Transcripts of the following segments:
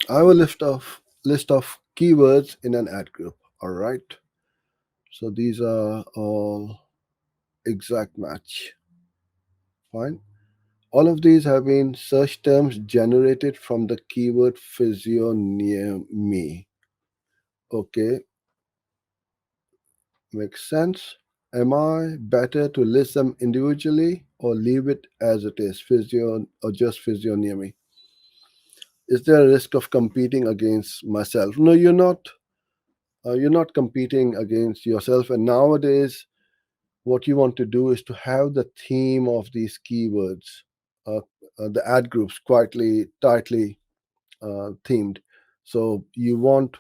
I have a list of keywords in an ad group. All right. So these are all exact match. Fine. All of these have been search terms generated from the keyword physio near me. Okay, makes sense. Am I better to list them individually or leave it as it is, physio or just physio near me? Is there a risk of competing against myself? No, you're not. You're not competing against yourself. And nowadays, what you want to do is to have the theme of these keywords, uh, the ad groups, quietly, tightly themed. So you want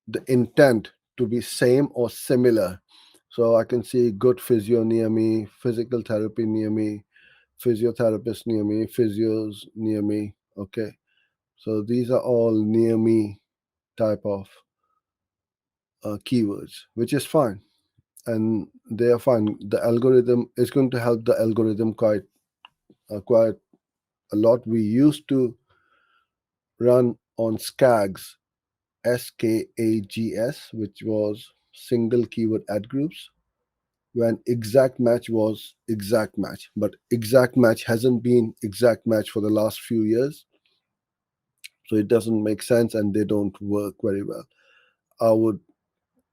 the intent to be same or similar. So I can see good physio near me, physical therapy near me, physiotherapist near me, physios near me. Okay. So these are all near me type of keywords, which is fine. And they are fine. The algorithm is going to help the algorithm quite a lot. We used to run on SKAGs, SKAGs, which was single keyword ad groups, when exact match was exact match. But exact match hasn't been exact match for the last few years, so it doesn't make sense and they don't work very well. I would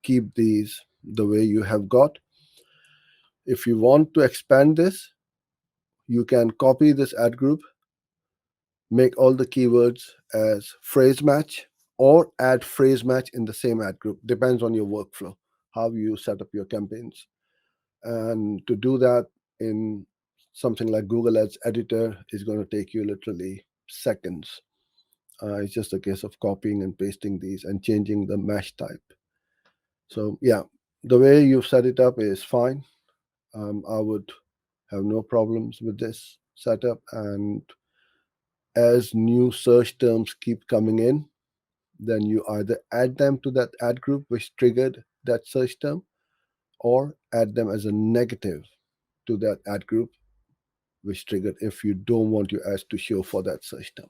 keep these the way you have got. If you want to expand this, you can copy this ad group, make all the keywords as phrase match, or add phrase match in the same ad group. Depends on your workflow, how you set up your campaigns. And to do that in something like Google Ads Editor is going to take you literally seconds. It's just a case of copying and pasting these and changing the mesh type. So, yeah, the way you've set it up is fine. I would have no problems with this setup. And as new search terms keep coming in, then you either add them to that ad group which triggered that search term, or add them as a negative to that ad group which triggered if you don't want your ads to show for that search term.